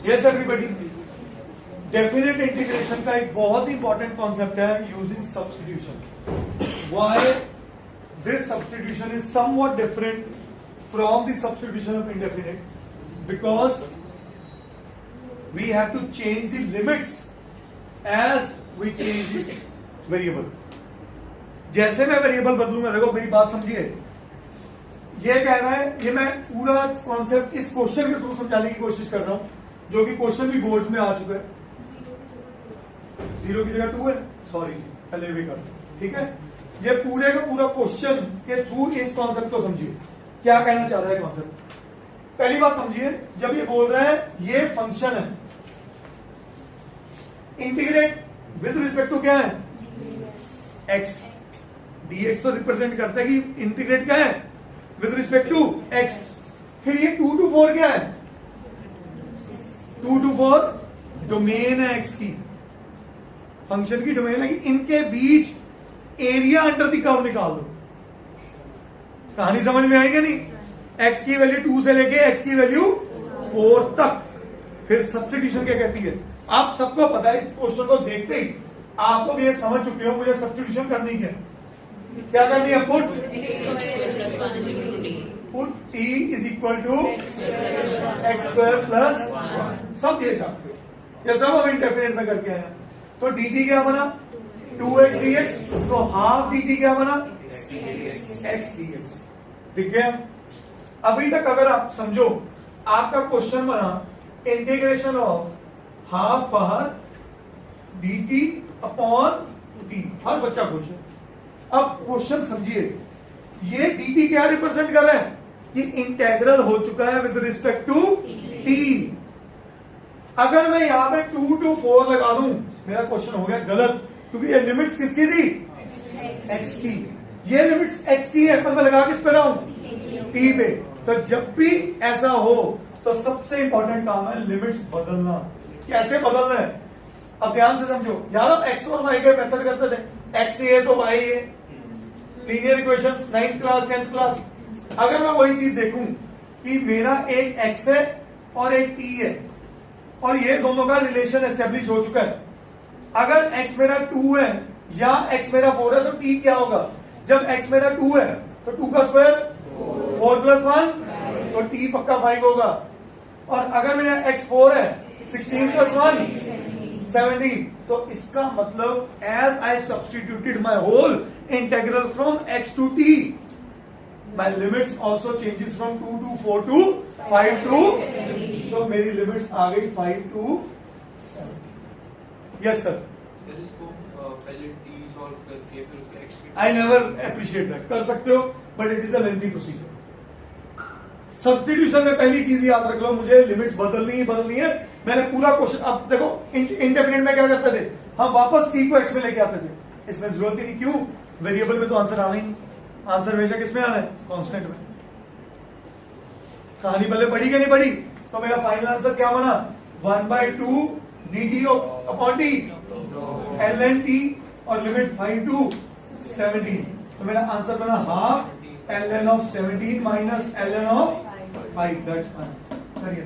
Yes everybody, definite integration का एक बहुत इंपॉर्टेंट कॉन्सेप्ट है using substitution. Why this substitution is somewhat different from the substitution of indefinite, because we have to change the limits as we change this variable. जैसे मैं variable बदलूंगा, देखो मेरी बात समझिए, ये कहना है, ये मैं पूरा कॉन्सेप्ट इस क्वेश्चन के थ्रू समझाने की कोशिश कर रहा हूं, जो कि क्वेश्चन भी बोर्ड में आ चुका है। 0 की जगह 2 है, सॉरी पहले भी कर, ठीक है। ये पूरे का पूरा क्वेश्चन के थ्रू इस कॉन्सेप्ट को समझिए, क्या कहना चाह रहा है कॉन्सेप्ट। पहली बात समझिए, जब ये बोल रहा है ये फंक्शन है, इंटीग्रेट विद रिस्पेक्ट टू क्या है, एक्स। dx तो रिप्रेजेंट करता है कि इंटीग्रेट क्या है, विद रिस्पेक्ट टू एक्स। फिर ये 2 to 4 क्या है, 2 to 4 डोमेन है एक्स की, फंक्शन की डोमेन है कि इनके बीच एरिया अंडर द कर्व निकाल दो। कहानी समझ में आएगी नहीं? एक्स की वैल्यू 2 से लेके एक्स की वैल्यू 4 तक। फिर सब्स्टिट्यूशन क्या कहती है, आप सबको पता है, इस क्वेश्चन को देखते ही आप लोग ये समझ चुके हो मुझे सब्स्टिट्यूशन करनी क्या करनी है, put t is equal to x square plus, सब ये चाहते हो, ये सब हम इंडेफिनेट में करके आए हैं। तो dt क्या बना, 2x dx, तो हाफ dt क्या बना, x dx। ठीक है, अभी तक अगर आप समझो, आपका क्वेश्चन बना इंटीग्रेशन ऑफ हाफ बाहर dt अपॉन t, हर बच्चा खुश है। अब क्वेश्चन समझिए, ये dt क्या रिप्रेजेंट कर रहे हैं, कि इंटेग्रल हो चुका है विद रिस्पेक्ट टू t। अगर मैं यहां पे 2 to 4 लगा दूं, मेरा क्वेश्चन हो गया गलत, क्योंकि ये लिमिट्स किसकी थी, x की। ये लिमिट्स x की है, पर मैं लगा किस पे रहा हूं, t पे। तो जब भी ऐसा हो तो सबसे इंपॉर्टेंट काम है लिमिट्स बदलना। कैसे बदलना है, अब ध्यान से समझो। यार x और y के मेथड करते थे, x है तो y है, linear equations 9th class 10th class. अगर मैं वही चीज देखूं कि मेरा एक x है और एक t है, और ये दोनों का रिलेशन एस्टेब्लिश हो चुका है। अगर x मेरा 2 है या x मेरा 4 है, तो t क्या होगा, जब x मेरा 2 है तो 2 का स्क्वायर 4 + 1, तो t पक्का 5 होगा। और अगर मेरा x 4 है, 16 + 1 17। तो इसका मतलब as I substituted my whole integral from x to t, my limits also changes from 2 to 4 to 5 to, तो मेरी लिमिट्स आ गई 5 to 7। यस सर, पहले t सॉल्व करके फिर उसका x, I never appreciate that, कर सकते हो but it is a lengthy procedure. Substitution में पहली चीज याद रख लो, मुझे लिमिट्स बदलनी है। मैंने पूरा क्वेश्चन, अब देखो इंडेफिनिट में क्या करते थे, हम वापस t को x में लेके आते थे, इसमें जरूरत ही नहीं। क्यों, वेरिएबल में तो आंसर आना ही नहीं, आंसर हमेशा किसमें आना है, कांस्टेंट में। कहानी पहले पढ़ी कि नहीं पढ़ी, तो मेरा फाइनल आंसर क्या बना, 1/2 dt upon t ln t, और लिमिट 5 to 17। तो मेरा आंसर बना half ln of 17 minus ln of 5। That's fine. करिए।